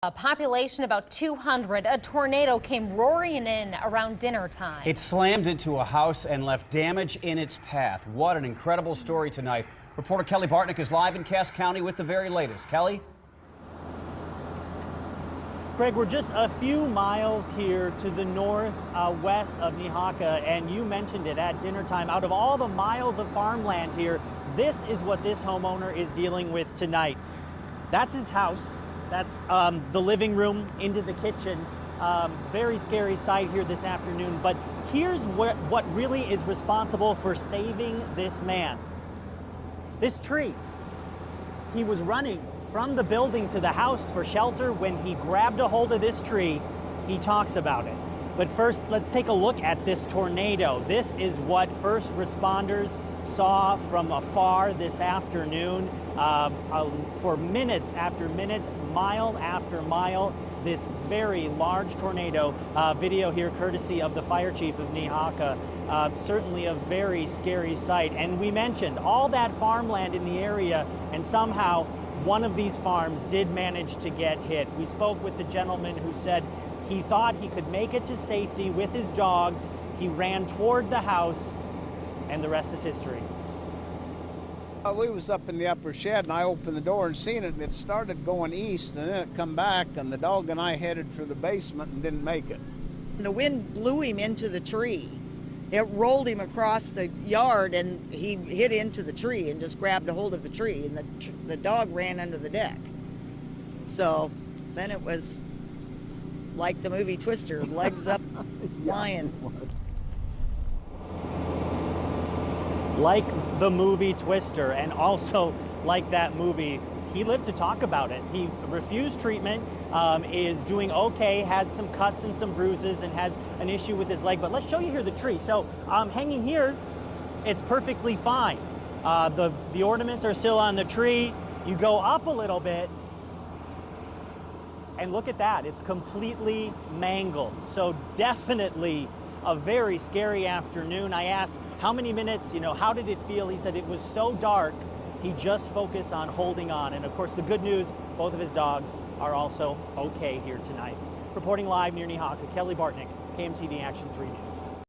A population about 200, a tornado came roaring in around dinner time. It slammed into a house and left damage in its path. What an incredible story tonight. Reporter Kelly Bartnick is live in Cass County with the very latest. Kelly? Greg, we're just a few miles here to the northwest of Nehawka, and you mentioned it at dinner time. Out of all the miles of farmland here, this is what this homeowner is dealing with tonight. That's his house. That's the living room into the kitchen. Very scary sight here this afternoon. But here's what really is responsible for saving this man. This tree. He was running from the building to the house for shelter. When he grabbed a hold of this tree, he talks about it. But first, let's take a look at this tornado. This is what first responders saw from afar this afternoon. For minutes after minutes, mile after mile, this very large tornado. Video here courtesy of the fire chief of Nehawka. Certainly a very scary sight. And we mentioned all that farmland in the area, and somehow one of these farms did manage to get hit. We spoke with the gentleman who said he thought he could make it to safety with his dogs. He ran toward the house, and the rest is history. We was up in the upper shed, and I opened the door and seen it, and it started going east, and then it come back, and the dog and I headed for the basement and didn't make it. The wind blew him into the tree. It rolled him across the yard, and he hit into the tree and just grabbed a hold of the tree, and the dog ran under the deck. So then it was like the movie Twister, legs up, flying. Like the movie Twister, and also like that movie, he lived to talk about it. He refused treatment, is doing okay, had some cuts and some bruises, and has an issue with his leg. But let's show you here the tree. So hanging here, it's perfectly fine. The ornaments are still on the tree. You go up a little bit, and look at that. It's completely mangled. So definitely a very scary afternoon. I asked how many minutes, how did it feel? He said it was so dark, he just focused on holding on. And of course, the good news, both of his dogs are also okay here tonight. Reporting live near Nehawka, Kelly Bartnick, KMTV Action 3 News.